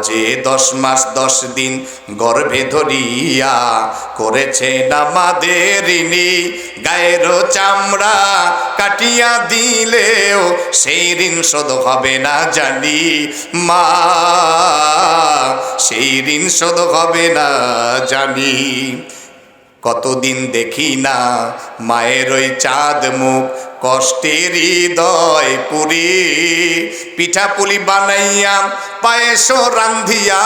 মাঝে 10 মাস 10 দিন গর্ভে ধরিয়া করেছেন আমাদের ঋণী, গায়ের চামড়া কাটিয়া দিলেও সেই ঋণ শোধ হবে না জানি মা, সেই ঋণ শোধ হবে না জানি। কতদিন দেখি না মায়ের ওই চাঁদ মুখ, কষ্টের হৃদয় পুরি, পিঠা পুলি বানাইয়া পায়েস রান্ধিয়া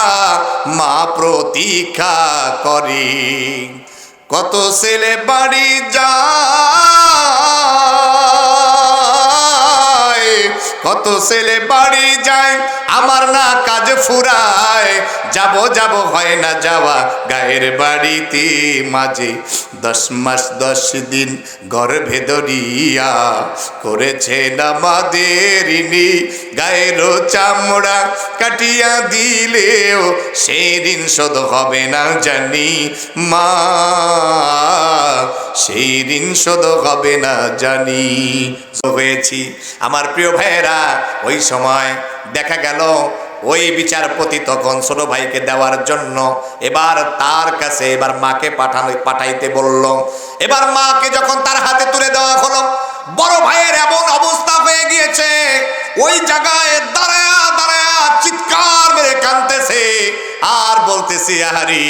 মা প্রতীক্ষা করি। কত ছেলে বাড়ি যায়, কত ছেলে বাড়ি যায়, আমার না কাজ ফুরায়, যাব যাব হয় না যাওয়া গায়ের বাড়িতে। মাঝে 10 মাস 10 দিন গর্ভে ধরিয়া করেছেন আমাদের ঋণী, গায়ের চামড়া কাটিয়া দিলেও সেই ঋণ শোধ হবে না জানি মা, সেই ঋণ শোধ হবে না জানি। হয়েছি আমার প্রিয় ভাইয়েরা, ওই সময় দেখা গেল ওই বিচারপতি তখন ছোট ভাইকে দেওয়ার জন্য এবার তার কাছে এবার মাকে পাঠাইতে বলল। এবার মাকে যখন তার হাতে তুলে দেওয়া হলো, বড় ভাইয়ের এমন অবস্থা হয়ে গিয়েছে, ওই জায়গায় দাঁড়ায়া দাঁড়ায়া চিৎকার মেরে কাঁদতেছে আর বলতেছে, আহারি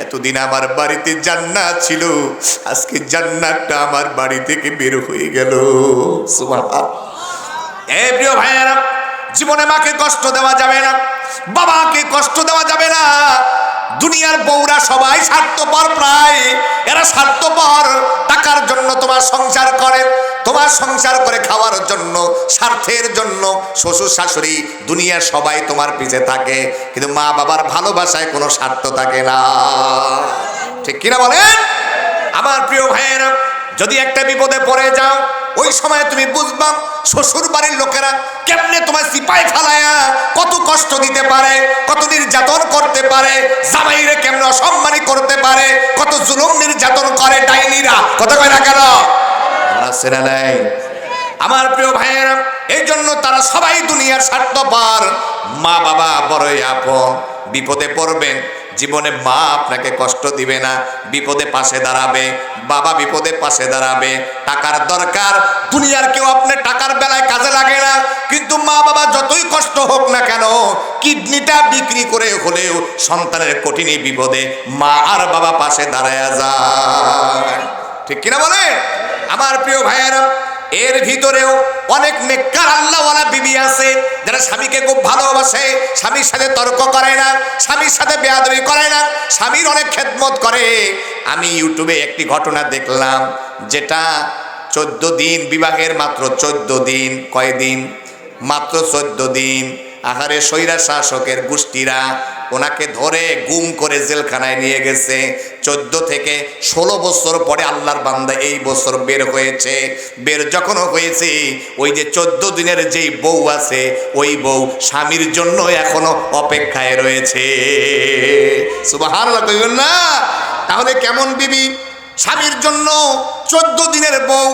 এতদিন আমার বাড়িতে জান্নাত ছিল, আজকে জান্নাতটা আমার বাড়ি থেকে বের হয়ে গেল। সুবহানাল্লাহ। এই প্রিয় ভাইয়েরা, জীবনে মাকে কষ্ট দেওয়া যাবে না, বাবাকে কষ্ট দেওয়া যাবে না। দুনিয়ার বউরা সবাই স্বার্থপর, প্রায় এরা স্বার্থপর, টাকার জন্য তোমার সংসার করে, তোমার সংসার করে খাওয়ার জন্য, স্বার্থের জন্য শ্বশুর শাশুড়ি দুনিয়ার সবাই তোমার পিছে থাকে, কিন্তু মা বাবার ভালোবাসায় কোনো স্বার্থ থাকে না। ঠিক কিনা বলেন আমার প্রিয় ভাইয়েরা? যদি একটা বিপদে পড়ে যাও, ওই সময় তুমি বুঝবা শ্বশুর বাড়ির লোকেরা কেমনে তোমার সিপাই ফালায়া কত কষ্ট দিতে পারে, কত নির্যাতন করতে পারে, জামাইরে কেমনে অসম্মানী করতে পারে, কত জুলুম নির্যাতন করে ডাইনিরা। কথা কয় না কেন? সেনা নাই আমার প্রিয় ভাইয়েরা? এই জন্য তারা সবাই দুনিয়ার স্বার্থপর। মা বাবা বড়ই আপন। বিপদে পড়বেন, জীবনে মা আপনাকে কষ্ট দিবে না, বিপদে পাশে দাঁড়াবে, বাবা বিপদে পাশে দাঁড়াবে। টাকার দরকার, দুনিয়ার কেউ আপনার টাকার বেলায় কাজে লাগে না, কিন্তু মা বাবা যতই কষ্ট হোক না কেন, কিডনিটা বিক্রি করে হলেও সন্তানের কঠিন বিপদে মা আর বাবা পাশে দাঁড়ায়া যায়। ঠিক কিনা বলে আমার প্রিয় ভাইয়েরা? এর ভিতরেও অনেক নেককার আল্লাহওয়ালা বিবি আছে যারা স্বামীকে খুব ভালোবাসে, স্বামীর সাথে তর্ক করে না, স্বামীর সাথে বেয়াদবি করে না, স্বামীর অনেক খেদমত করে। আমি ইউটিউবে একটি ঘটনা দেখলাম, যেটা 14 দিন বিবাহের, মাত্র 14 দিন। কয়দিন? মাত্র 14 দিন। আহারে স্বৈরা শাসকের গোষ্ঠীরা ওনাকে ধরে গুম করে জেলখানায় নিয়ে গেছে। 14 থেকে 16 বছর পরে আল্লাহর বান্দা এই বছর বের হয়েছে। বের যখন হয়েছে, ওই যে 14 দিনের যেই বউ আছে, ওই বউ স্বামীর জন্য এখনো অপেক্ষায় রয়েছে। সুবহানাল্লাহ কইবেন না? তাহলে কেমন বিবি? স্বামীর জন্য 14 দিনের বউ।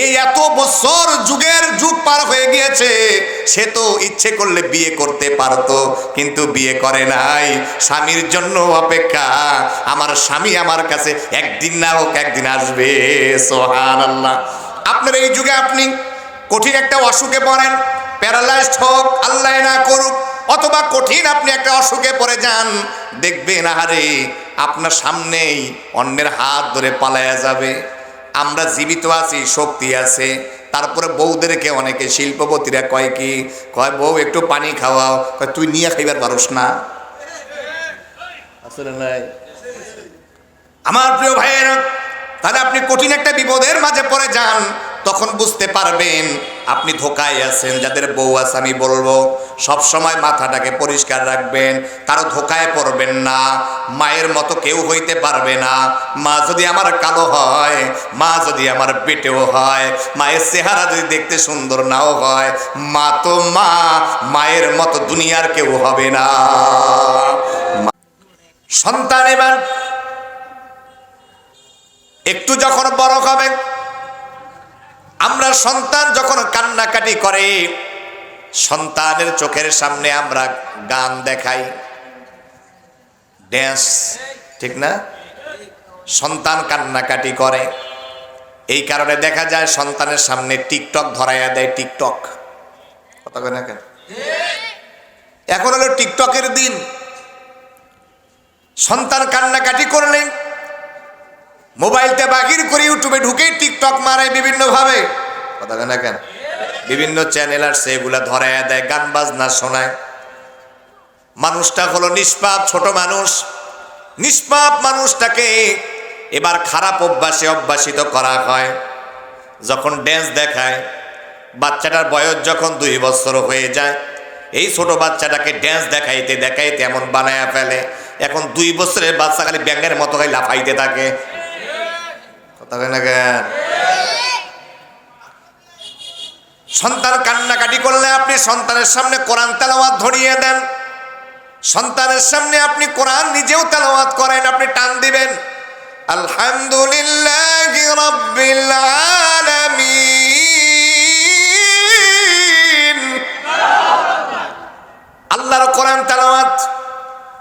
এই এত বছর যুগের যুগ পার হয়ে গিয়েছে, সে তো ইচ্ছে করলে বিয়ে করতে পারতো, কিন্তু বিয়ে করে নাই। স্বামীর জন্য অপেক্ষা। আমার স্বামী আমার কাছে একদিন না হোক একদিন আসবে। সুবহানাল্লাহ। আপনার এই যুগে আপনি কঠিন একটা অসুখে পড়েন, প্যারালাইজড হোক আল্লাহ না করুক, অথবা কঠিন আপনি একটা অসুখে পড়ে যান, দেখবেন আহারে আপনার সামনেই অন্যের হাত ধরে পালায়া যাবে। আমরা জীবিত আছি, শক্তি আছে, তারপরে বউদেরকে অনেকে শিল্পপতিরা কয় কি, কয় বউ একটু পানি খাওয়াও, কয় তুই নিয়ে খাইবার পারস না। আসলে নাই আমার প্রিয় ভাইয়েরা? তাহলে আপনি কঠিন একটা বিপদের মাঝে পড়ে যান, তখন বুঝতে পারবেন আপনি ধোকায় আছেন। যাদের বউ আছে আমি বলবো সব সময় মাথাটাকে পরিষ্কার রাখবেন, কারো ধোকায় পড়বেন না। মায়ের মতো কেউ হইতে পারবে না। মা যদি আমার কালো হয়, মা যদি আমার পেটেও হয়, মায়ের চেহারা যদি দেখতে সুন্দর নাও হয়, মা তো মা, মায়ের মতো দুনিয়ার কেউ হবে না। সন্তান এবার একটু যখন বড় হবে, আমরা সন্তান যখন কান্নাকাটি করে, সন্তানের চোখের সামনে আমরা গান দেখাই, ড্যান্স, ঠিক না? সন্তান কান্নাকাটি করে, এই কারণে দেখা যায় সন্তানের সামনে টিকটক ধরাইয়া দেয়। টিকটক কথা কয় না কেন? এখন হলো টিকটকের দিন। সন্তান কান্নাকাটি করলেন, মোবাইলটা বাগির করে ইউটিউবে ঢুকে টিকটক মারে বিভিন্ন ভাবে, কথা কয় না কেন? বিভিন্ন চ্যানেল আর সেগুলা ধরাইয়া দেয়, গান বাজনা শোনায়। মানুষটা হলো নিষ্পাপ, ছোট মানুষ। নিষ্পাপ মানুষটাকে এবার খারাপ অভ্যাসে অভ্যাসিত করা হয়। যখন ড্যান্স দেখায়, বাচ্চাটার বয়স যখন 2 বছর হয়ে যায়, এই ছোট বাচ্চাটাকে ড্যান্স দেখাইতে দেখাইতে এমন বানায়া ফেলে, এখন 2 বছরের বাচ্চা খালি ব্যাঙের মতো খালি লাফাইতে থাকে, কথা কয় না কেন? সন্তান কান্নাকাটি করলে আপনি সন্তানের সামনে কোরআন তেলাওয়াত ধরিয়ে দেন। সন্তানের সামনে আপনি কোরআন নিজেও তেলাওয়াত করেন, আপনি টান দিবেন আলহামদুলিল্লাহি রাব্বিল আলামিন। আল্লাহর কোরআন তেলাওয়াত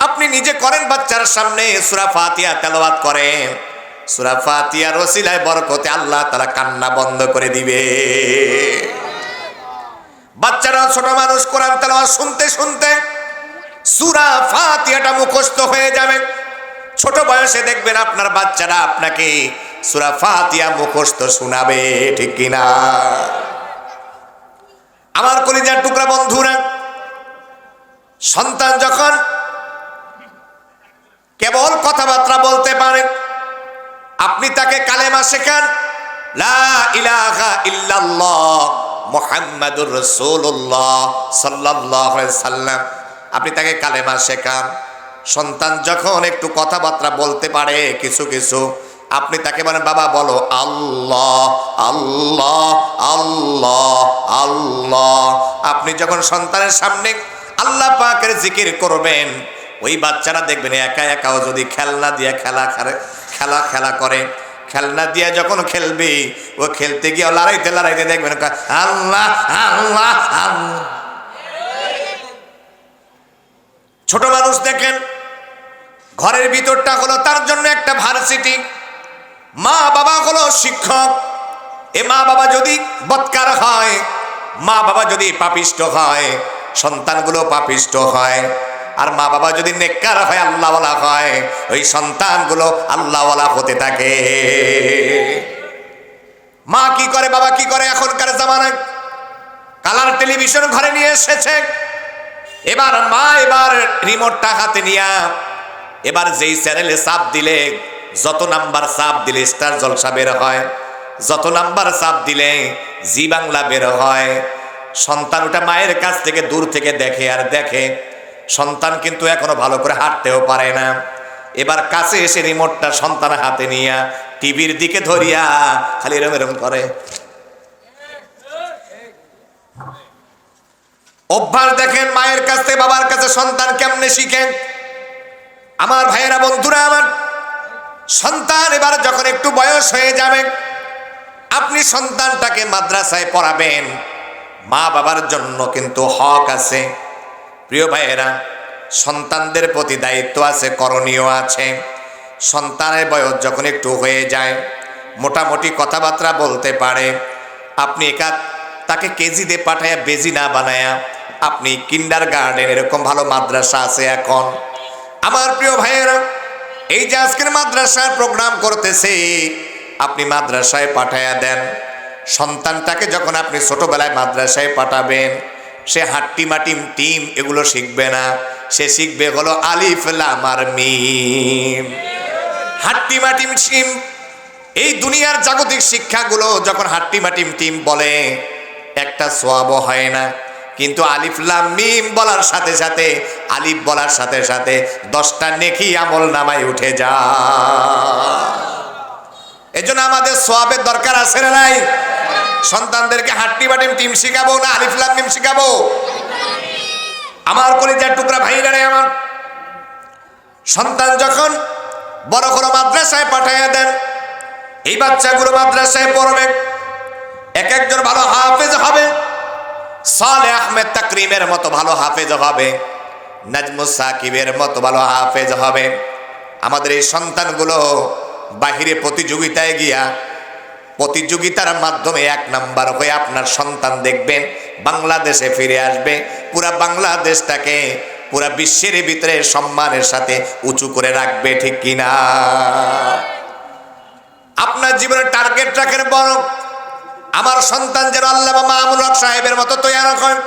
আপনি নিজে করেন, বাচ্চার সামনে সূরা ফাতিহা তেলাওয়াত করেন। সূরা ফাতিহার ওসিলায় বরকতে আল্লাহ তাআলা কান্না বন্ধ করে দিবে। বাচ্চারা, ছোট মানুষ কোরআন তেলাওয়াত শুনতে শুনতে সূরা ফাতিহাটা মুখস্থ হয়ে যাবে। ছোট বয়সে দেখবেন আপনার বাচ্চারা আপনাকে সূরা ফাতিহা মুখস্থ শোনাবে, ঠিক কিনা? আমার কলিজার টুকরা বন্ধুরা, সন্তান যখন কেবল কথাবার্তা বলতে পারে, আপনি তাকে কালেমা শেখান, লা ইলাহা ইল্লাল্লাহ মুহাম্মাদুর রাসূলুল্লাহ সাল্লাল্লাহু আলাইহি সাল্লাম, আপনি তাকে কালেমা শেখান। সন্তান যখন একটু কথাবার্তা বলতে পারে কিছু কিছু, আপনি তাকে বলেন, বাবা বলো আল্লাহ আল্লাহ আল্লাহ আল্লাহ। আপনি যখন সন্তানের সামনে আল্লাহ পাকের জিকির করবেন, ওই বাচ্চারা দেখবেন একা একাও যদি খেলনা দিয়ে খেলা করে, খেলনা দিয়ে যখন খেলবি, ও খেলতে গিয়ে লড়াইতে লড়াইতে দেখবেন আল্লাহ আল্লাহ আল্লাহ। ছোট মানুষ দেখেন, ঘরের ভিতরটা হলো তার জন্য একটা ভার্সিটি। মা বাবা হলো শিক্ষক। এ মা বাবা যদি বদকার হয়, মা বাবা যদি পাপিষ্ট হয়, সন্তানগুলো পাপিষ্ট হয়। আর মা বাবা যদি নেককার হয়, আল্লাহওয়ালা হয়, ওই সন্তানগুলো আল্লাহওয়ালা হতে থাকে। মা কি করে, বাবা কি করে, এখনকার জামানায় কালার টেলিভিশন ঘরে নিয়ে এসেছে। এবার মা রিমোটটা হাতে নিয়া এবার যেই চ্যানেলে চাপ দিলে, যত নাম্বার চাপ দিলে স্টার জলসা বের হয়, যত নাম্বার চাপ দিলে জি বাংলা বের হয়। সন্তান ওটা মায়ের কাছ থেকে দূর থেকে দেখে আর দেখে। সন্তান কিন্তু এখনো ভালো করে হাঁটতেও পারে না। এবার কাছে এসে রিমোটটা সন্তান হাতে নিয়া টিভির দিকে ধরিয়া খালি এরম এরম করে। অভ্যাস দেখেন মায়ের কাছ থেকে বাবার কাছে সন্তান কেমনে শিখে। আমার ভাইয়েরা, বন্ধুরা আমার, সন্তান এবার যখন একটু বয়স হয়ে যাবে, আপনি সন্তানটাকে মাদ্রাসায় পড়াবেন। মা বাবার জন্য কিন্তু হক আছে। প্রিয় ভাইয়েরা, সন্তানদের প্রতি দায়িত্ব আছে, করণীয় আছে। সন্তানের বয়স যখন একটু হয়ে যায়, মোটামুটি কথাবার্তা বলতে পারে, আপনি তাকে কেজিতে পাঠায়া বেজি না বানায়া আপনি কিন্ডার গার্ডেন, এরকম ভালো মাদ্রাসা আছে এখন। আমার প্রিয় ভাইয়েরা, এই যে আজকের মাদ্রাসার প্রোগ্রাম করতেছে, আপনি মাদ্রাসায় পাঠায়া দেন। সন্তানটাকে যখন আপনি ছোটবেলায় মাদ্রাসায় পাঠাবেন, সে হাট্টি মাটিম টিম এগুলো শিখবে না, সে শিখবে হলো আলিফ লাম আর মিম। হাট্টি মাটিম টিম, এই দুনিয়ার জাগতিক শিক্ষাগুলো যখন হাট্টি মাটিম টিম বলে, একটা সওয়াবও হয় না। কিন্তু আলিফ লাম মিম বলার সাথে সাথে, আলিফ বলার সাথে সাথে 10টা নেকি আমল নামায় উঠে যায়। এজন্য আমাদের সওয়াবের দরকার আছে না নাই? সন্তানদেরকে হাট্টি বাটিম টিম শিখাবো না আলিফ লাম মিম শিখাবো? আমার কলিজার টুকরা ভাইরা রে আমার, সন্তান যখন বড় কোনো মাদ্রাসায় পাঠাইয়া দেন, এই বাচ্চাগুলো মাদ্রাসায় পড়বে, এক একজন ভালো হাফেজ হবে, সালেহ আহমেদ তাকরিমের মতো ভালো হাফেজ হবে। নাজমুস সাকিবের মতো ভালো হাফেজ হবে। আমাদের এই সন্তানগুলো বাহিরে প্রতিযোগিতায় গিয়া প্রতিযোগিতার মাধ্যমে 1 নাম্বার হয়ে আপনার সন্তান দেখবেন বাংলাদেশে ফিরে আসবে, পুরা বাংলাদেশটাকে পুরা বিশ্বের ভিতরে সম্মানের সাথে উঁচু করে রাখবে, ঠিক কিনা? আপনার জীবনের টার্গেট রাখেন বড়, আমার সন্তান যেন আল্লামা মামুনুল হক সাহেবের মতো তৈরি হয়,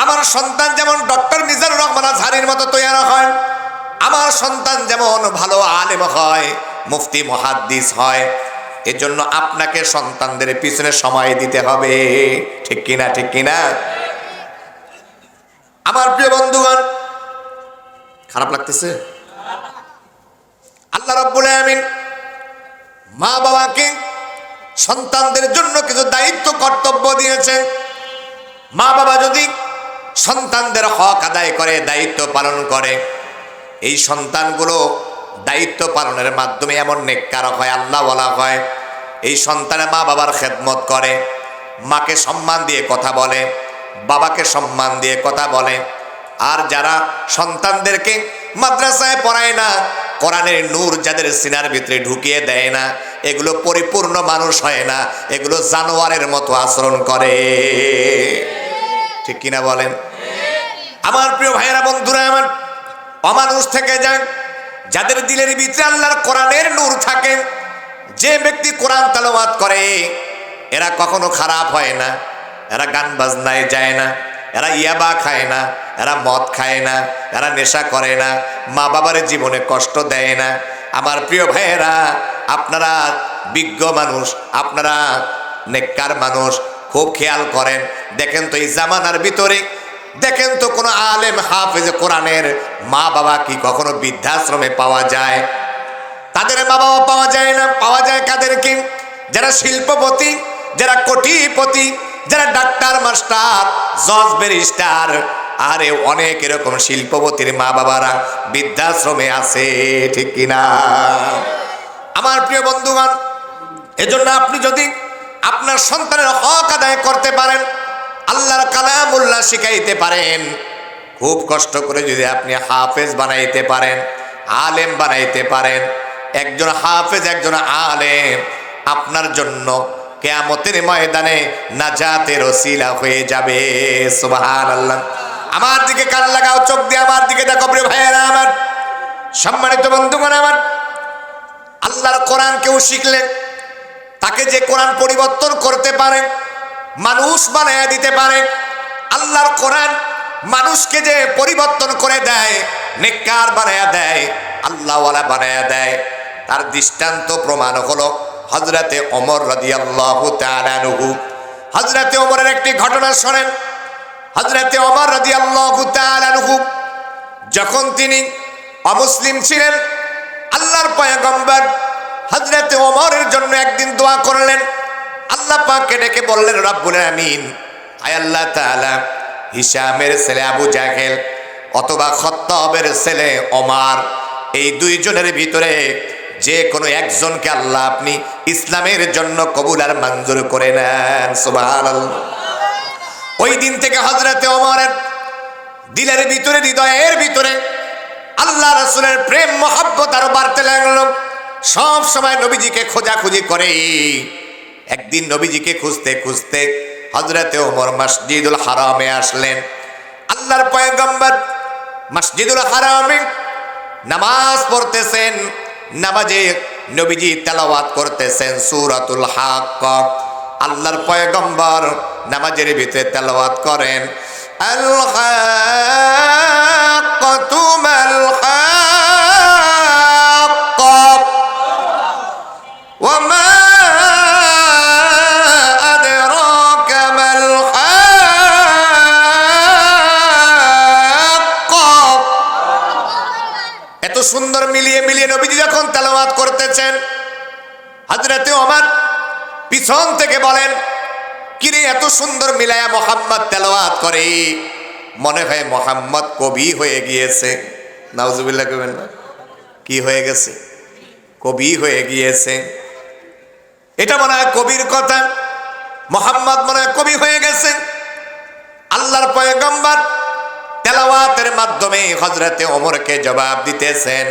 আমার সন্তান যেমন ডক্টর মিজানুর রহমান আজহারীর মতো তৈরি হয়, আমার সন্তান যেমন ভালো আলেম হয়, মুফতি মুহাদ্দিস হয়। এজন্য আপনাকে সন্তানদের পিছনে সময় দিতে হবে, ঠিক কিনা? ঠিক কিনা? আমার প্রিয় বন্ধুগণ, খারাপ লাগতেছে? আল্লাহ রাব্বুল আলামিন মা বাবাকে সন্তানদের জন্য কিছু দায়িত্ব কর্তব্য দিয়েছেন। মা বাবা যদি সন্তানদের হক আদায় করে, দায়িত্ব পালন করে, এই সন্তানগুলো দায়িত্ব পালনের মাধ্যমে এমন নেককার হয়, আল্লাহওয়ালা হয়। এই সন্তানের মা বাবার খেদমত করে, মাকে সম্মান দিয়ে কথা বলে, বাবাকে সম্মান দিয়ে কথা বলে। আর যারা সন্তানদেরকে মাদ্রাসায় পড়ায় না, কোরআনের নূর যাদের সিনার ভিতরে ঢুকিয়ে দেয় না, এগুলো পরিপূর্ণ মানুষ হয় না, এগুলো জানোয়ারের মতো আচরণ করে, ঠিক কিনা বলেন? আমার প্রিয় ভাইয়েরা, বন্ধুরা আমার, অমানুষ থেকে যান যাদের দিলের ভিতরে আল্লাহর কোরআনের নূর থাকে। যে ব্যক্তি কোরআন তেলাওয়াত করে এরা কখনো খারাপ হয় না, এরা গান বাজনায় যায় না, এরা ইয়াবা খায় না, এরা মদ খায় না, এরা নেশা করে না, মা বাবার জীবনে কষ্ট দেয় না। আমার প্রিয় ভাইয়েরা, আপনারা বিজ্ঞ মানুষ, আপনারা নেককার মানুষ, খুব খেয়াল করেন। দেখেন তো এই জামানার ভিতরে, দেখেন তো কোনো আলেম হাফেজ কোরআনের মা বাবা কি কখনো বৃদ্ধাশ্রমে পাওয়া যায়? তাদের মা বাবা পাওয়া যায় না। পাওয়া যায় কাদেরকে? যারা শিল্পপতি, যারা কোটিপতি, যারা ডাক্তার, মাস্টার, জজ, ব্যারিস্টার। আরে অনেক এরকম শিল্পপতির মা বাবারা বৃদ্ধাশ্রমে আছে, ঠিক কিনা? আমার প্রিয় বন্ধুগণ, এজন্য আপনি যদি আপনার সন্তানের হক আদায় করতে পারেন, আল্লাহর কালামুল্লাহ শিখাইতে পারেন, খুব কষ্ট করে যদি আপনি হাফেজ বানাইতে পারেন, আলেম বানাইতে পারেন, একজন হাফেজ একজন আলেম আপনার জন্য কিয়ামতের ময়দানে নাজাতের ওসিলা হয়ে যাবে। সুবহানাল্লাহ। আমার দিকে কান লাগাও, চোখ দিয়ে আমার দিকে দেখো প্রিয় ভাইয়েরা আমার, সম্মানিত বন্ধুগণ আমার। আল্লাহর কোরআন কেউ শিখলেন, তাকে যে কোরআন পরিবর্তন করতে পারে, মানুষ বানায়া দিতে পারে। আল্লাহর কোরআন মানুষকে যে পরিবর্তন করে দেয়, নেককার বানায়া দেয়, আল্লাহওয়ালা বানায়া দেয়, তার দৃষ্টান্ত প্রমাণ হলো হযরতে ওমর রাদিয়াল্লাহু তাআলা আনহু। হযরতে ওমরের একটি ঘটনা শোনেন। হযরতে ওমর রাদিয়াল্লাহু তাআলা আনহু যখন তিনি অমুসলিম ছিলেন, আল্লাহর পয়গম্বর হযরতে ওমরের জন্য একদিন দোয়া করলেন। আল্লাহ পাককে ডেকে বললেন, রব্বুল আমিন, আয় আল্লাহ তাআলা, হিশামের ছেলে আবু জাহেল অথবা খাত্তাবের ছেলে ওমর, এই দুইজনের ভিতরে যে কোনো একজনকে আল্লাহ আপনি ইসলামের জন্য কবুল আর মঞ্জুর করে নেন। সুবহানাল্লাহ। ওই দিন থেকে হযরতে ওমরের দিলের ভিতরে, হৃদয়ের ভিতরে আল্লাহ রাসূলের প্রেম মহব্বত আরো বাড়তে লাগলো। সব সময় নবীজিকে খোঁজাখুঁজি করে। একদিন নবীজিকে খুঁজতে খুঁজতে হযরতে ওমর মসজিদুল হারামে আসলেন। আল্লাহর পয়গম্বর মসজিদুল হারামে নামাজ পড়তেছেন। নামাজে নবীজি তেলাওয়াত করতেছেন সূরাতুল হাক্ক। আল্লাহর পয়গম্বর নামাজের ভিতরে তেলাওয়াত করেন, আল হাক্কাতু মাল হাক্ক ওয়া মা আদরাকা মাল হাক্ক। এত সুন্দর মিলিয়ে মিলিয়ে নবীজি যখন তেলাওয়াত করতেছেন, হযরতে ওমর পিছন থেকে বলেন, কিরে এত সুন্দর মিলায়া মুহাম্মদ তেলাওয়াত করে, মনে হয় মুহাম্মদ কবি হয়ে গিয়েছে। নাউজুবিল্লাহ কইবেন না? কি হয়ে গেছে? কবি হয়ে গিয়েছে। এটা মনে হয় কবির কথা, মুহাম্মদ মনে হয় কবি হয়ে গেছে। আল্লাহর পয়গম্বর তেলাওয়াতের মাধ্যমে হযরতে ওমরকে জবাব দিতেছেন,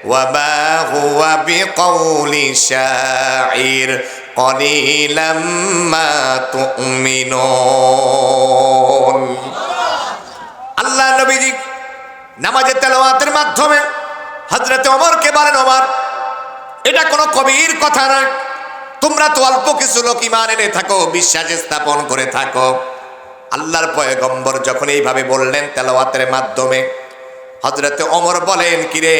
ওয়ামা হুয়া বিকাউলি শাইর কলিলাম মা তুমিনুন। আল্লাহ নবীজি নামাজে তেলাওয়াতের মাধ্যমে হযরতে ওমরকে বলেন, ওমর, এটা কোনো কবির কথা নয়, তোমরা তো অল্প কিছু লোক ঈমান এনে থাকো, বিশ্বাস স্থাপন করে থাকো। আল্লাহর পয়গম্বর যখন এইভাবে বললেন তেলাওয়াতের মাধ্যমে, হযরতে ওমর বলেন, কিরে,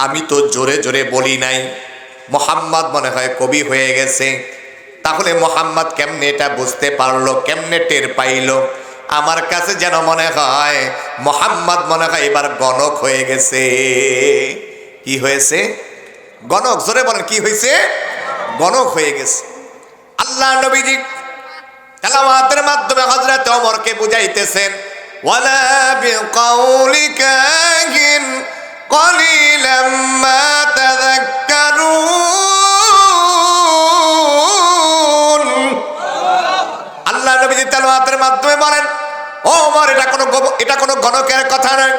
আমি তো জোরে জোরে বলি নাই, মুহাম্মদ মনে হয় কবি হয়ে গেছে। তাহলে মুহাম্মদ কেমনে এটা বুঝতে পারলো, কেমনে টের পাইলো? আমার কাছে যেন মনে হয় মুহাম্মদ মনে হয় এবার গণক হয়ে গেছে। কি হয়েছে? গণক। জোরে বলেন, কি হয়েছে? গণক হয়ে গেছে। আল্লাহ নবীজি তেলাওয়াতের মাধ্যমে হযরত ওমরকে বুঝাইতেছেন, ওয়ালা বিকাউলি কাহিন কলিলাম মা তাযাক্কারুন। আল্লাহ নবীজি তেলাওয়াতের মাধ্যমে বলেন, ও ওমর, এটা কোনো গণকের কথা নয়,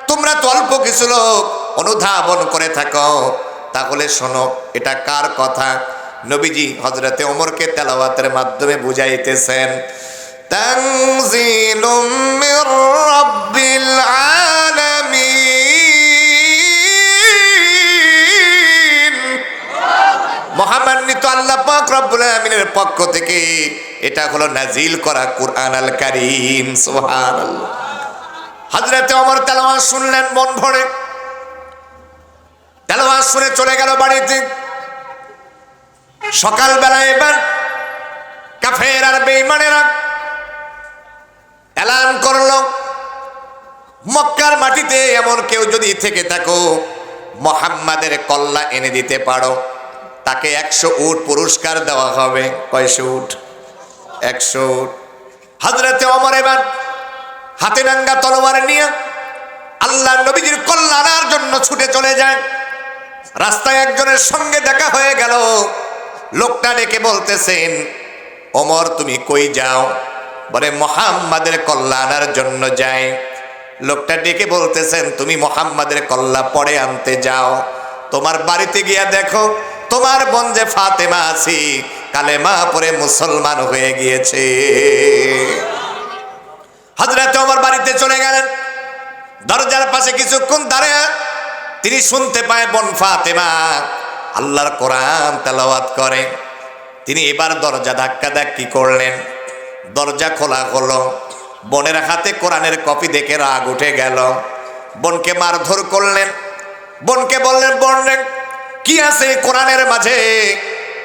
তোমরা তো অল্প কিছু লোক অনুধাবন করে থাকো। তাহলে শোনো, এটা কার কথা? নবীজি হযরতে ওমরকে তেলাওয়াতের মাধ্যমে বুঝাইতেছেন, তানজিলুম মির রাব্বিল আলামিন। মহামান্বিত আল্লাহ পাক রব্বুল আলামিনের পক্ষ থেকে এটা হলো নাজিল করা কুরআন আল কারীম। সুবহানাল্লাহ। হযরতে ওমর তেলাওয়াত শুনলেন মন ভরে, তেলাওয়াত শুনে চলে গেল বাড়িতে। সকালবেলা এবার কাফের আর বেঈমানেরা এলান করলো, মক্কার মাটিতে এমন কেউ যদি থেকে থাকো, মুহাম্মাদের কল্লা এনে দিতে পারো, তাকে 100 উট পুরস্কার দেওয়া হবে। কয়শো উট? 100 উট। হযরতে ওমর এবার হাতে নাঙ্গা তলোয়ার নিয়ে আল্লাহ নবীজির কল্লা আনার জন্য ছুটে চলে যায়। রাস্তায় একজনের সঙ্গে দেখা হয়ে গেল। লোকটা ডেকে বলতেছেন, ওমর, তুমি কই যাও? বলে, মুহাম্মাদের কল্লা আনার জন্য যাই। লোকটা ডেকে বলতেছেন, তুমি মুহাম্মাদের কল্লা পরে আনতে যাও। তোমার বাড়িতে গিয়া দেখো, তোমার বোন যে ফাতেমা আছে, কালেমা পড়ে মুসলমান হয়ে গিয়েছে। হযরত ওমর বাড়িতে চলে গেলেন। দরজার পাশে কিছুক্ষণ দাঁড়িয়ে তিনি শুনতে পায় বোন ফাতেমা আল্লাহর কোরআন তেলাওয়াত করে। তিনি এবার দরজা ধাক্কাধাক্কি করলেন, দরজা খোলা হলো। বোনের হাতে কোরআনের কপি দেখে রাগ উঠে গেল। বোনকে মারধর করলেন। বোনকে বললেন, বোন, কি আছে কোরআনের মাঝে?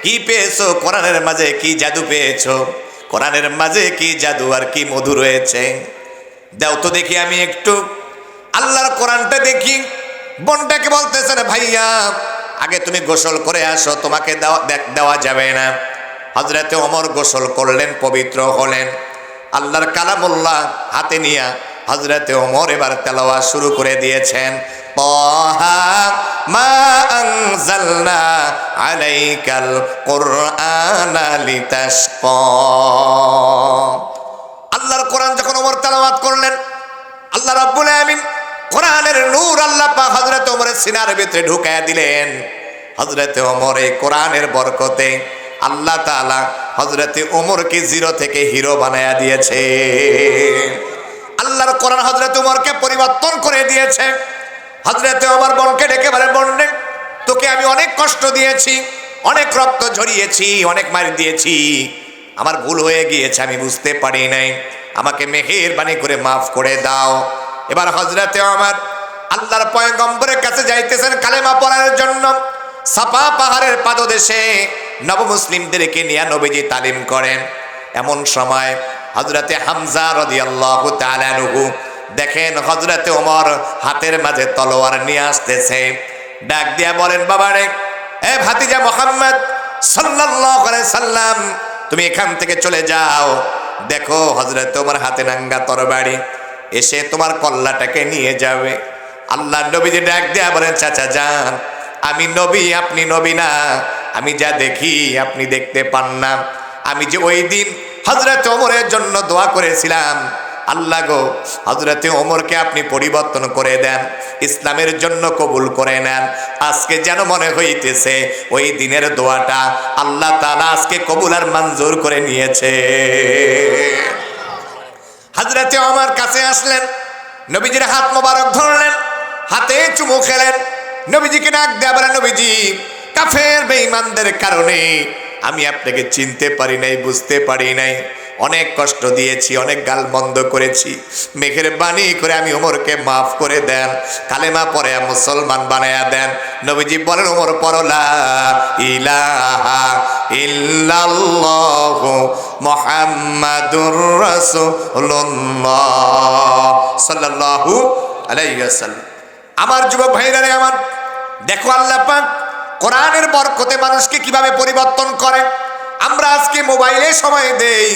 কি পেয়েছো কোরআনের মাঝে? কি জাদু পেয়েছো? কোরআনের মাঝে কি জাদু আর কি মধু রয়েছে? দাও তো দেখি আমি একটু আল্লাহর কোরআনটা দেখি। বোনটাকে বলতেছেন, ভাইয়া, আগে তুমি গোসল করে আসো, তোমাকে দেওয়া যাবে না। হযরতে ওমর গোসল করলেন, পবিত্র হলেন। আল্লাহর কালামুল্লাহ হাতে নিয়ে হযরতে ওমর এবার তেলাওয়াত শুরু করে দিয়েছেন। তাহা মা আনজালনা আলাইকাল কুরআনা লিতাশকা। আল্লাহর কোরআন যখন ওমর তেলাওয়াত করলেন, আল্লাহ রাব্বুল আলামিন কোরআনের নূর আল্লাহ পাক হযরত ওমরের সিনার ভিতরে ঢুকায়া দিলেন। হযরতে ওমর এই কোরআনের বরকতে আল্লাহ তাআলা হযরতে ওমরকে জিরো থেকে হিরো বানায়া দিয়েছে। আল্লাহর কোরআন হযরতে ওমরকে পরিবর্তন করে দিয়েছে। হযরতে ওমর বোনকে ডেকে বলেন, বোন, তোকে আমি অনেক কষ্ট দিয়েছি, অনেক রক্ত ঝরিয়েছি, অনেক মার দিয়েছি, আমার ভুল হয়ে গিয়েছে, আমি বুঝতে পারি নাই, আমাকে মেহেরবানি করে মাফ করে দাও। এবার হযরতে ওমর আল্লাহর পয়গম্বরের কাছে যাইতেছেন কালেমা পড়ার জন্য। সাফা পাহাড়ের পাদদেশে নবমুসলিমদেরকে নিয়ে নবীজি তালিম করেন। এমন সময় হযরতে হামজা রাদিয়াল্লাহু তাআলা আনহু দেখেন হযরতে ওমর হাতের মাঝে তলোয়ার নিয়ে আসতেছে। ডাক দিয়া বলেন, বাবারে, এ ভাতিজা মুহাম্মদ সাল্লাল্লাহু আলাইহি সাল্লাম, তুমি এখান থেকে চলে যাও। দেখো হযরতে ওমর হাতে নাঙ্গা তরবারি, এসে তোমার কল্লাটাকে নিয়ে যাবে। আল্লাহ নবীজি ডাক দিয়া বলেন, চাচা যান, আমি নবী, আপনি নবী না। আমি যা দেখি আপনি দেখতে পান না। আমি যে ওই দিন হযরত ওমরের জন্য দোয়া করেছিলাম, আল্লাহ গো, হযরতে ওমরকে আপনি পরিবর্তন করে দেন, ইসলামের জন্য কবুল করে নেন। আজকে যেন মনে হইতেছে ওই দিনের দোয়াটা আল্লাহ তাআলা আজকে কবুল আর মঞ্জুর করে নিয়েছে। হযরতে ওমর কাছে আসলেন, নবীজির হাত মোবারক ধরলেন, হাতে চুমু খেলেন, নবীজিকে ডাক দেয়া বলেন, নবীজি, কাফের বেঈমানদের কারণে আমি আপনাকে চিনতে পারি নাই, বুঝতে পারি নাই, অনেক কষ্ট দিয়েছি, অনেক গালমন্দ করেছি, মেহেরবানি করে আমি ওমরকে মাফ করে দেন, কালেমা পড়ে মুসলমান বানায়া দেন। নবীজি বলেন, ওমর পড়ো লা ইলাহা ইল্লাল্লাহু মুহাম্মাদুর রাসূলুল্লাহ সাল্লাল্লাহু আলাইহি ওয়াসাল্লাম। আমার যুবক ভাইরা রে আমার, দেখো আল্লাহ পাক কোরআনের বরকতে মানুষকে কিভাবে পরিবর্তন করে। আমরা আজকে মোবাইলে সময় দেই,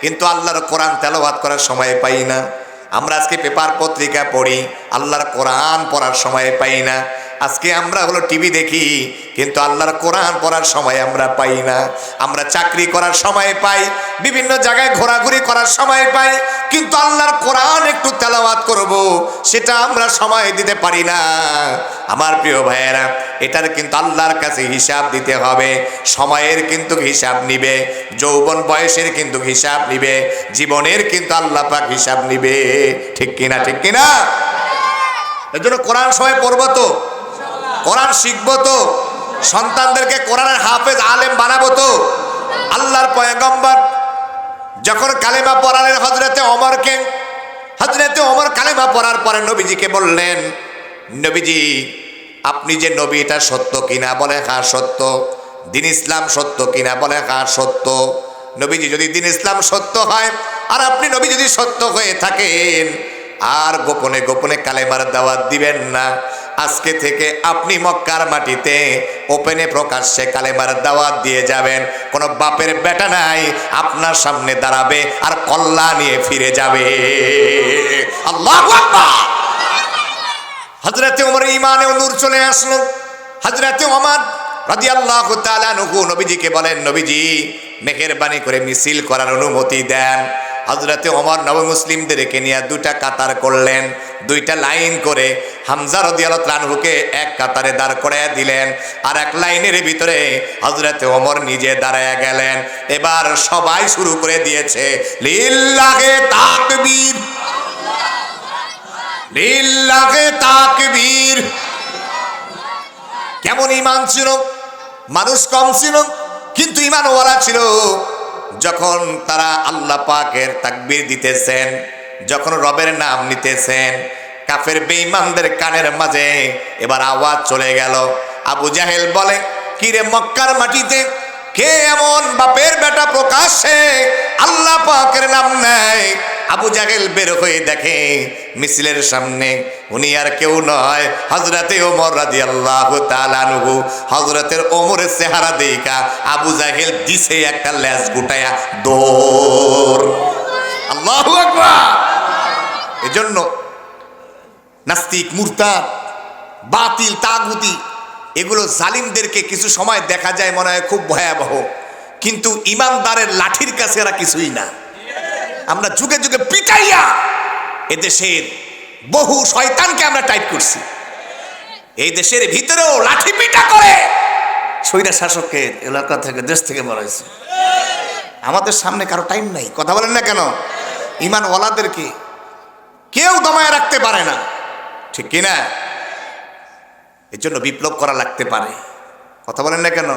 কিন্তু আল্লাহর কোরআন তেলাওয়াত করার সময় পাই না। আমরা আজকে পেপার পত্রিকা পড়ি, আল্লাহর কোরআন পড়ার সময় পাই না। আজকে আমরা হলো টিভি দেখি, কিন্তু আল্লাহর কোরআন পড়ার সময় আমরা পাই না। আমরা চাকরি করার সময় পাই, বিভিন্ন জায়গায় ঘোরাঘুরি করার সময় পাই, কিন্তু আল্লাহর কোরআন একটু তেলাওয়াত করব সেটা আমরা সময় দিতে পারি না। আমার প্রিয় ভাইয়েরা, এটার কিন্তু আল্লাহর কাছে হিসাব দিতে হবে। সময়ের কিন্তু হিসাব নিবে, যৌবন বয়সের কিন্তু হিসাব নিবে, জীবনের কিন্তু আল্লাহ পাক হিসাব নিবে। ঠিক কিনা, ঠিক কিনা? এর জন্য কোরআন সবাই পড়বো তো, কোরআন শিখবো তো, সন্তানদেরকে কোরআনের হাফেজ আলেম বানাবো তো। আল্লাহর পয়গম্বর যখন কালেমা পড়ালেন হযরতে ওমরকে, হযরতে ওমর কালেমা পড়ার পরে নবীজিকে বললেন, নবীজি আপনি যে নবী এটা সত্য কিনা? বলে হ্যাঁ সত্য। দিন ইসলাম সত্য কিনা? বলে হ্যাঁ সত্য। নবীজি যদি দিন ইসলাম সত্য হয় আর আপনি নবী যদি সত্য হয়ে থাকেন, আর গোপনে গোপনে কালেমার দাওয়াত দিবেন না। আজকে থেকে আপনি মক্কার মাটিতে ওপেনে প্রকাশ্যে কালেমার দাওয়াত দিয়ে যাবেন। কোনো বাপের বেটা নাই আপনার সামনে দাঁড়াবে আর কল্লা নিয়ে ফিরে যাবে। আল্লাহু আকবার। হযরতে ওমর ঈমানেও নূর চলে আসলো। হযরতে ওমর রাদিয়াল্লাহু তাআলা আনহু নবীজিকে বলেন, নবীজি মেহেরবানি করে মিছিল করার অনুমতি দেন। হযরতে ওমর নব মুসলিমদেরকে নিয়ে দুটা কাতার করলেন, দুইটা লাইন করে হামজা রাদিয়াল্লাহু তাআলা আনহুকে এক কাতারে দাঁড় করায় দিলেন, আর এক লাইনের ভিতরে হযরতে ওমর নিজে দাঁড়ায় গেলেন। এবার সবাই শুরু করে দিয়েছে লিল্লাহে তাকবীর, লিল্লাহে তাকবীর। কেমন ঈমান ছিল, মানুষ কম ছিল কিন্তু ঈমানওয়ালা ছিল। যখন তারা আল্লাহ পাকের তাকবীর দিতেছেন, যখন রবের নাম নিতেছেন, কাফের বেঈমানদের কানের মাঝে এবার আওয়াজ চলে গেল। আবু জাহেল বলে, কিরে মক্কার মাটিতে কে এমন বাপের বেটা প্রকাশ্যে আল্লাহ পাকের নাম নেয়? আবু জাহেল বের হয়ে দেখে মিছিলের সামনে উনি আর কেউ নয়, হযরতে ওমর রাদিয়াল্লাহু তাআলা আনহু। হযরতের ওমরের চেহারা দেখা আবু জাহেল দিছে একটা লেজ গুটায়া দৌড়। আল্লাহু আকবার। এজন্য নাস্তিক, মুরতাদ, বাতিল, তাগুতি এগুলো জালিমদেরকে কিছু সময় দেখা যায় মনে হয় খুব ভয়াবহ, কিন্তু ইমানদারের লাঠির কাছে এরা কিছুই না। আমরা যুগে যুগে পিটাইয়া এদেশের বহু শয়তানকে আমরা টাইট করছি। এই দেশের ভিতরেও লাঠি পিটা করে স্বৈরা শাসককে এলাকা থেকে, দেশ থেকে বলাইছে। আমাদের সামনে কারো টাইম নাই, কথা বলেন না কেন? ঈমানওয়ালাদেরকে কেউ দমায় রাখতে পারে না, ঠিক কিনা? এর জন্য বিপ্লব করা লাগতে পারে, কথা বলেন না কেন?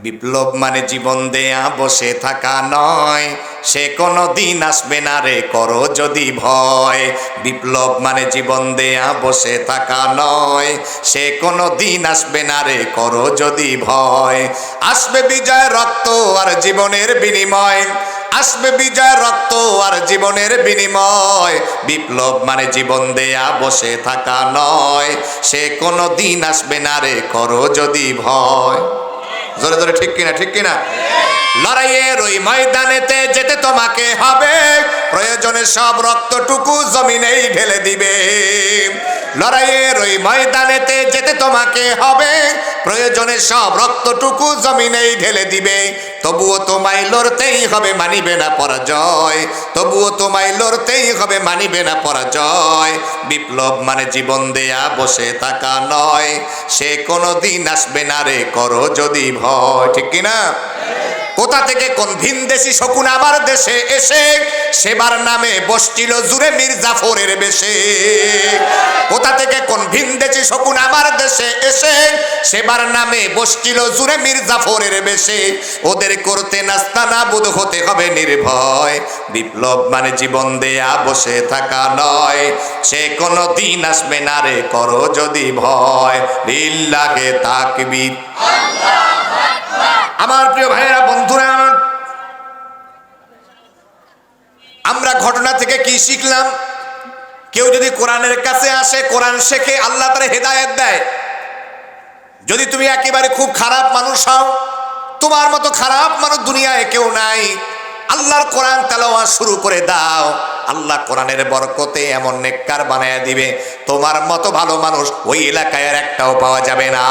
বিপ্লব মানে জীবন দেয়া বসে থাকা নয়, সে কোনো দিন আসবে না রে করো যদি ভয়। বিপ্লব মানে জীবন দেয়া বসে থাকা নয়, সে কোনো দিন আসবে না রে করো যদি ভয়। আসবে বিজয় রক্ত আর জীবনের বিনিময়, আসবে বিজয় রক্ত আর জীবনের বিনিময়। বিপ্লব মানে জীবন দেয়া বসে থাকা নয়, সে কোনো দিন আসবে না রে করো যদি ভয়। জোরে জোরে ঠিক কিনা, ঠিক কিনা? লড়াইয়ের ওই ময়দানেতে যেতে তোমাকে হবে, প্রয়োজনে সব রক্তটুকু জমিনেই ঢেলে দিবে। লড়াইয়ের ওই ময়দানেতে যেতে তোমাকে হবে, প্রয়োজনে সব রক্তটুকু জমিনেই ঢেলে দিবে, তবুও তোমায় লড়তেই হবে, মানিবে না পরাজয়, তবুও তোমায় লড়তেই হবে, মানিবে না পরাজয়। বিপ্লব মানে জীবন দেয়া বসে থাকা নয়, সে কোনো দিন আসবে না রে করো যদি ভয়, ঠিক কিনা? কোথা থেকে কোন ভিনদেশি শকুন আমার দেশে এসে সেবার নামে বসছিল জুড়ে মীর জাফরের বেশে, কোথা থেকে কোন ভিনদেশি শকুন আমার দেশে এসে সেবার নামে বসছিল জুড়ে মীর জাফরের বেশে, ওদের করতে নাস্তানাবুদ হতে হবে নির্ভয়। বিপ্লব মানে জীবন দেয়া বসে থাকা নয়, সে কোনো দিন আসবে না রে করো যদি ভয়। লিল্লাহে তাকবীর। আমার প্রিয় ভাইয়েরা, বন্ধুরা, আমরা ঘটনা থেকে কি শিখলাম? কেউ যদি কোরআনের কাছে আসে, কোরআন শেখে, আল্লাহ তার হেদায়েত দেয়। যদি তুমি একেবারে খুব খারাপ মানুষ হও, তোমার মতো খারাপ মানুষ দুনিয়ায় কেউ নাই, আল্লাহর কোরআন তেলাওয়াত শুরু করে দাও, আল্লাহ কোরআনের বরকতে এমন নেককার বানায় দিবে, তোমার মতো ভালো মানুষ ওই এলাকায় আর একটাও পাওয়া যাবে না।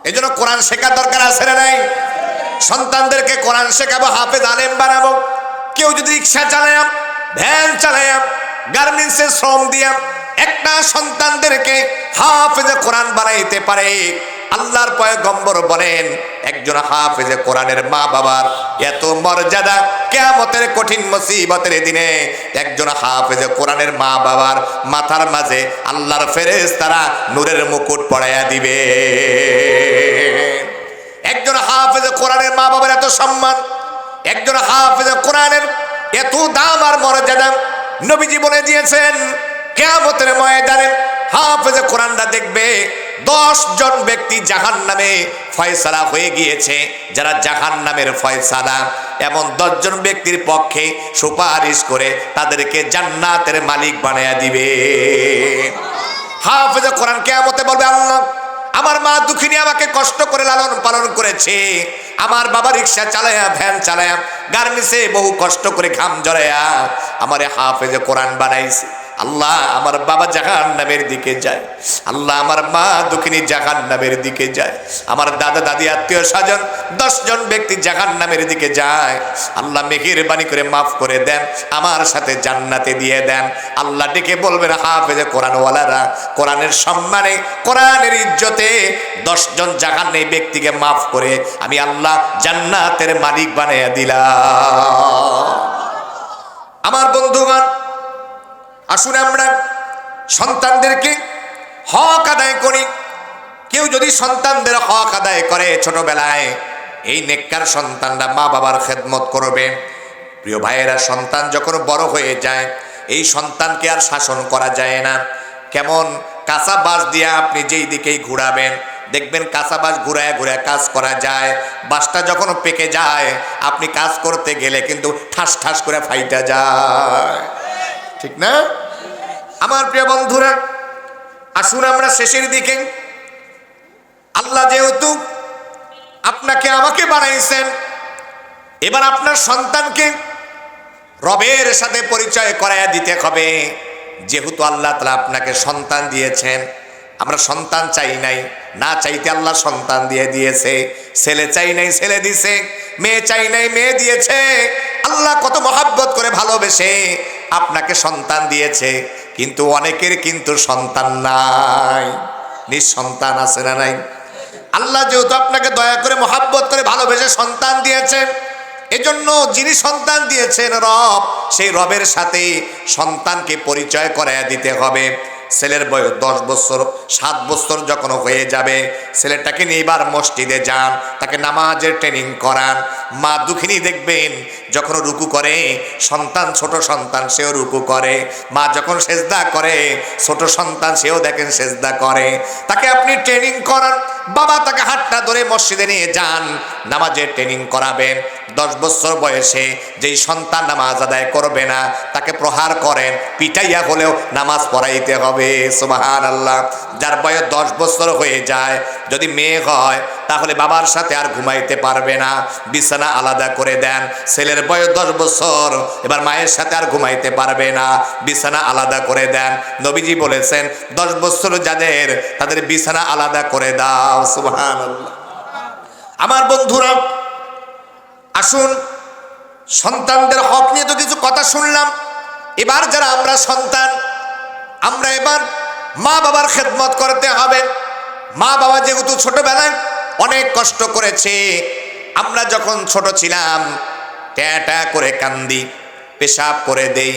এজন্য কোরআন শেখার দরকার আছে না নাই? সন্তানদেরকে কোরআন শেখাবো, হাফেজ আলেম বানাবো। কেউ যদি রিক্সা চালায়াম, ভ্যান চালায়াম, গার্মেন্টসে শ্রম দিয়াম, একটা সন্তানদেরকে হাফেজে কোরআন বানাইতে পারে। আল্লাহর পয়গম্বর বলেন, একজন হাফেজে কোরআনের মা বাবার এত মর্যাদা, কিয়ামতের কঠিন মুসিবতের দিনে একজন হাফেজে কোরআনের মা বাবার মাথার মাঝে আল্লাহর ফেরেশতারা নূরের মুকুট পরাইয়া দিবে। একজন হাফেজে কোরআনের মা বাবার এত সম্মান, একজন হাফেজে কোরআনের এত দাম আর মর্যাদা, নবীজি বলে দিয়েছেন কিয়ামতের ময়দানে হাফেজে কোরআনটা দেখবে 10 জন ব্যক্তি জাহান্নামে ফয়সালা হয়ে গিয়েছে। যারা জাহান্নামের ফয়সালা, এমন 10 জন ব্যক্তির পক্ষে সুপারিশ করে তাদেরকে জান্নাতের মালিক বানায়া দিবে। হাফেজে কোরআন কিয়ামতে বলবে, আল্লাহ, আমার মা দুঃখিনী আমাকে কষ্ট করে লালন পালন করেছে, আমার বাবা রিক্সা চালায়া, ভ্যান চালায়া, গার্মেন্টসে বহু কষ্ট করে ঘাম জড়ায়া আমারে হাফেজে কোরআন বানাইছে। আল্লাহ, আমার বাবা জাহান্নামের দিকে যায়, আল্লাহ, আমার মা দুঃখিনী জাহান্নামের দিকে যায়, আমার দাদা দাদি আত্মীয় স্বজন 10 জন ব্যক্তি জাহান্নামের দিকে যায়। আল্লাহ মেহেরবানি করে মাফ করে দেন, আমার সাথে জান্নাতে দিয়ে দেন। আল্লাহ ডেকে বলবেন, হাফেজে কোরআনওয়ালারা, কোরআনের সম্মানে, কোরআনের ইজ্জতে 10 জন জাহান্নামী ব্যক্তিকে মাফ করে আমি আল্লাহ জান্নাতের মালিক বানাইয়া দিলাম। আমার বন্ধুগণ, আসুন আমরা সন্তানদেরকে হক আদায় করি। কেউ যদি সন্তানদের হক আদায় করে ছোটবেলায়, এই নেককার সন্তানরা মা বাবার খেদমত করবে। প্রিয় ভাইয়েরা, সন্তান যখন বড় হয়ে যায়, এই সন্তানকে আর শাসন করা যায় না। কেমন কাঁচা বাঁশ দিয়ে আপনি যেই দিকেই ঘুরাবেন, দেখবেন কাঁচা বাঁশ ঘুরায় ঘুরায় কাজ করা যায়। বাঁশটা যখন পেকে যায়, আপনি কাজ করতে গেলে কিন্তু ঠাস ঠাস করে ফাইটা যায়, ঠিক না? আমার প্রিয় বন্ধুরা, আসুন আমরা শেষের দিকে, আল্লাহ যেহেতু আপনাকে আমাকে বানাইছেন, এবার আপনার সন্তানকে রবের সাথে পরিচয় করাইয়া দিতে হবে। যেহেতু আল্লাহ তাআলা আপনাকে সন্তান দিয়েছেন, আমরা সন্তান চাই নাই, না চাইতে আল্লাহ সন্তান দিয়ে দিয়েছে। ছেলে চাই নাই, ছেলে দিয়েছে। মেয়ে চাই নাই, মেয়ে দিয়েছে। আল্লাহ কত মহাব্বত করে ভালোবেসে আপনাকে সন্তান দিয়েছে। কিন্তু অনেকের কিন্তু সন্তান নাই, নিঃসন্তান আছে না নাই? আল্লাহ যেহেতু আপনাকে দয়া করে মহাব্বত করে ভালোবেসে সন্তান দিয়েছেন, এজন্য যিনি সন্তান দিয়েছেন রব, সেই রবের সাথে সন্তানকে পরিচয় করাইয়া দিতে হবে। ছেলের বয়স 10 বছর 7 বছর যখন হয়ে যাবে, ছেলেটাকে নিয়ে এবার মসজিদে যান, তাকে নামাজের ট্রেনিং করান। মা দুঃখিনী দেখবেন যখন রুকু করে, সন্তান ছোট সন্তান সেও রুকু করে। মা যখন সেজদা করে, ছোট সন্তান সেও দেখেন সেজদা করে। তাকে আপনি ট্রেনিং করান। বাবা তাকে হাতটা ধরে মসজিদে নিয়ে যান, নামাজের ট্রেনিং করাবেন। 10 বছর বয়সে যেই সন্তান নামাজ আদায় করবে না, তাকে প্রহার করেন, পিটাইয়া হলেও নামাজ পড়াইতে হবে। হবে। সুবহানাল্লাহ। যার বয়স 10 বছর হয়ে যায়, যদি মেয়ে হয় তাহলে বাবার সাথে আর ঘুমাইতে পারবে না, বিছানা আলাদা করে দেন। ছেলের বয়স 10 বছর, এবার মায়ের সাথে আর ঘুমাইতে পারবে না, বিছানা আলাদা করে দেন। নবীজি বলেছেন 10 বছর যাদের, তাদের বিছানা আলাদা করে দাও। সুবহানাল্লাহ। আমার বন্ধুরা, আসুন, সন্তানদের হক নিয়ে তো কিছু কথা শুনলাম। এবার যারা আমরা সন্তান, আমরা এবার মা বাবার খেদমত করতে হবে। মা বাবা যেহেতু ছোটবেলায় অনেক কষ্ট করেছে, আমরা যখন ছোট ছিলাম ট্যাঁ করে কান্দি, পেশাব করে দেই,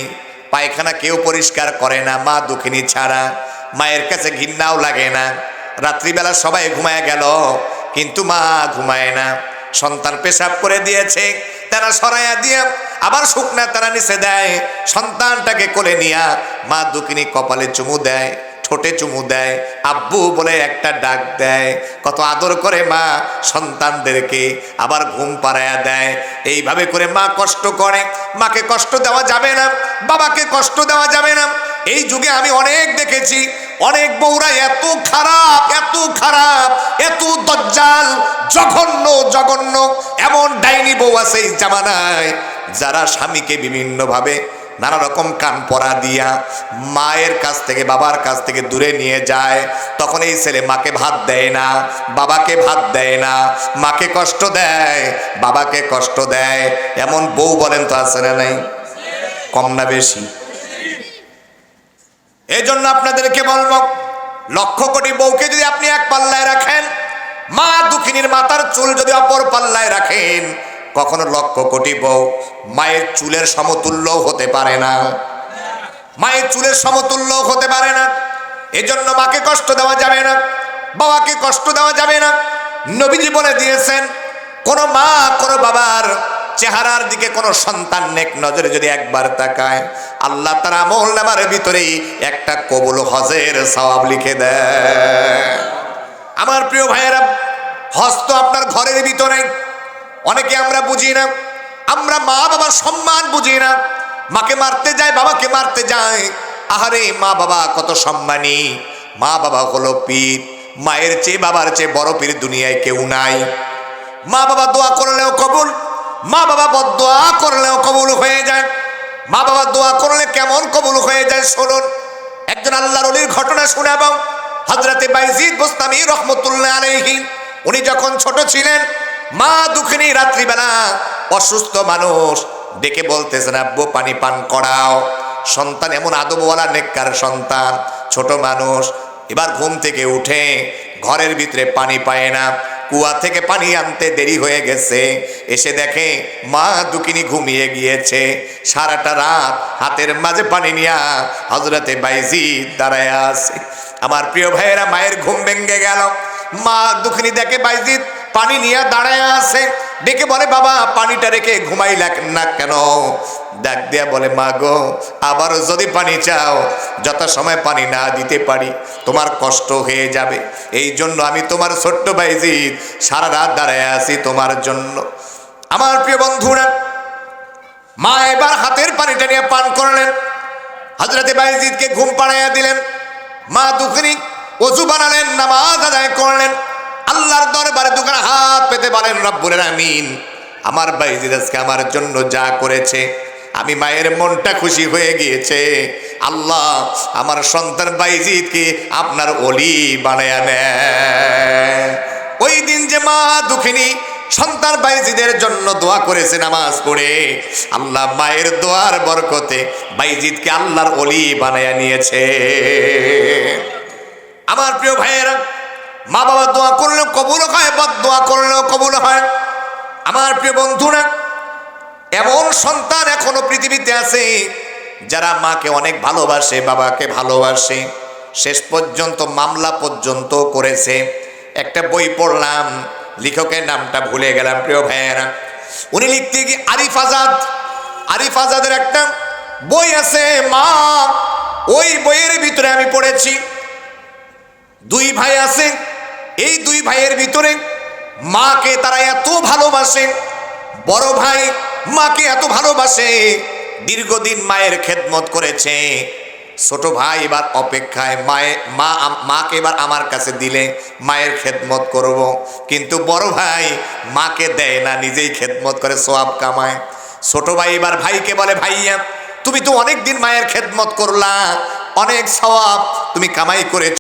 পায়খানা কেউ পরিষ্কার করে না মা দুঃখিনী ছাড়া, মায়ের কাছে ঘৃণাও লাগে না। রাত্রিবেলা সবাই ঘুমায় গেল, কিন্তু মা ঘুমায় না। সন্তান পেশাব করে দিয়েছে, তারা সরাইয়া দিয়া আবার শুকনা তারা নিচে দেয়, সন্তানটাকে কোলে নিয়া মা দুঃখিনী কপালে চুমু দেয়, ঠোঁটে চুমু দেয়, আব্বু বলে একটা ডাক দেয়। কত আদর করে মা সন্তানদেরকে, আবার ঘুম পাড়ায়া দেয়। এইভাবে করে মা কষ্ট করে। মাকে কষ্ট দেওয়া যাবে না, বাবাকে কষ্ট দেওয়া যাবে না। এই যুগে আমি অনেক দেখেছি, অনেক বউরা এত খারাপ, এত খারাপ, এত দজ্জাল, জঘন্য জঘন্য, এমন ডাইনি বউ আছে এই জামানায়, যারা স্বামীকে বিভিন্নভাবে নানা রকম কান পরা দিয়া মায়ের কাছ থেকে, বাবার কাছ থেকে দূরে নিয়ে যায়। তখন এই ছেলে মাকে ভাত দেয় না, বাবাকে ভাত দেয় না, মাকে কষ্ট দেয়, বাবাকে কষ্ট দেয়। এমন বউ বলেন তো আছে না নাই? কম না বেশি? এই জন্য আপনাদেরকে বলবো, লক্ষ কোটি বউকে যদি আপনি এক পাল্লায় রাখেন, মা দুঃখিনীর মাথার চুল যদি অপর পাল্লায় রাখেন, কখনো লক্ষ কোটি বউ মায়ের চুলের সমতুল্য হতে পারে না, মায়ের চুলের সমতুল্য হতে পারে না। এজন্য মাকে কষ্ট দেওয়া যাবে না, বাবাকে কষ্ট দেওয়া যাবে না। নবীজি বলে দিয়েছেন, কোন মা কোন বাবার চেহারার দিকে কোন সন্তান নেক নজরে যদি একবার তাকায়, আল্লাহ তার আমলনামার ভিতরে একটা কবুল হজের সওয়াব লিখে দেয়। আমার প্রিয় ভাইয়েরা, হজ তো আপনার ঘরের ভিতরে। অনেকে আমরা বুঝি না, আমরা মা বাবার সম্মান বুঝি না, মাকে মারতে যায়, বাবাকে মারতে যায়। আহারে, মা বাবা কত সম্মানী, মা বাবা হলো পীর, মায়ের চেয়ে বাবার চেয়ে বড় পীর দুনিয়ায় কেউ নাই। মা বাবা দোয়া করলেও কবুল, মা বাবা বদদোয়া করলেও কবুল হয়ে যায়। মা বাবা দোয়া করলে কেমন কবুল হয়ে যায় শুনুন। একজন আল্লাহর ওলির ঘটনা শোনাবো। হযরতে বাইজিদ বুস্তামি রহমতুল্লাহ আলাইহি, উনি যখন ছোট ছিলেন, মা দুঃখিনী রাত্রিবেলা অসুস্থ মানুষ ডেকে বলতেছেন, আব্বু পানি পান করাও। সন্তান এমন আদবওয়ালা নেককার সন্তান, ছোট মানুষ, এবার ঘুম থেকে উঠে ঘরের ভিতরে পানি পায় না, কুয়া থেকে পানি আনতে দেরি হয়ে গেছে। এসে দেখে মা দুঃখিনী ঘুমিয়ে গিয়েছে। সারাটা রাত হাতের মাঝে পানি নিয়া হযরতে বাইজিদ দাঁড়ায় আছে। আমার প্রিয় ভাইয়েরা, মায়ের ঘুম ভেঙে গেল। মা দুঃখিনী দেখে বাইজিদ পানি নিয়ে দাঁড়ায় আছে, ডেকে বলে, বাবা পানিটা রেখে ঘুমাইলা না কেন? ডাক দিয়া বলে, মা গো, আবার যদি পানি চাও, যত সময় পানি না দিতে পারি তোমার কষ্ট হয়ে যাবে। এই জন্য আমি তোমার ছোট্ট বাইজিদ সারা রাত দাঁড়ায় আছি তোমার জন্য। আমার প্রিয় বন্ধুরা, মা এবার হাতের পানিটা নিয়ে পান করলেন, হযরতে বাইজিদকে ঘুম পাড়াইয়া দিলেন। মা দুঃখিনী ওযু বানালেন, নামাজ আদায় করলেন, আল্লাহর দরবারে দুখানা হাত পেতে বলেন, রব্বুল আমিন, আমার বাইজিদ আজকে আমার জন্য যা করেছে, আমি মায়ের মনটা খুশি হয়ে গিয়েছে। আল্লাহ, আমার সন্তান বাইজিদকে আপনার ওলি বানায়া নেন। ওই দিন যে মা দুঃখিনী সন্তান বাইজিদের জন্য দোয়া করেছে নামাজ পড়ে, আল্লাহ মায়ের দোয়ার বরকতে বাইজিদকে আল্লাহর ওলি বানায়া নিয়েছে। আমার প্রিয় ভাইয়েরা, মা বাবা দোয়া করলেও কবুল হয়, বদ দোয়া করলেও কবুল হয়। আমার প্রিয় বন্ধুরা, এমন সন্তান এখনো পৃথিবীতে আছে যারা মাকে অনেক ভালোবাসে, বাবাকে ভালোবাসে, শেষ পর্যন্ত মামলা পর্যন্ত করেছে। একটা বই পড়লাম, লেখকের নামটা ভুলে গেলাম প্রিয় ভাইয়েরা। উনি লিখতে গিয়ে আরিফ আজাদের একটা বই আছে মা, ওই বইয়ের ভিতরে আমি পড়েছি, দুই ভাই আছে, এই দুই ভাইয়ের ভিতরে মাকে তারা এত ভালোবাসে, বড় ভাই মাকে এত ভালোবাসে, দীর্ঘদিন মায়ের খেদমত করেছে, ছোট ভাই এবার অপেক্ষায়, মাকে এবার আমার কাছে দিলে মায়ের খেদমত করব। কিন্তু বড় ভাই মাকে দেয় না, নিজেই খেদমত করে সওয়াব কামায়। ছোট ভাই এবার ভাইকে বলে, ভাইয়া তুমি তো অনেক দিন মায়ের খেদমত করলা, অনেক সওয়াব তুমি কামাই করে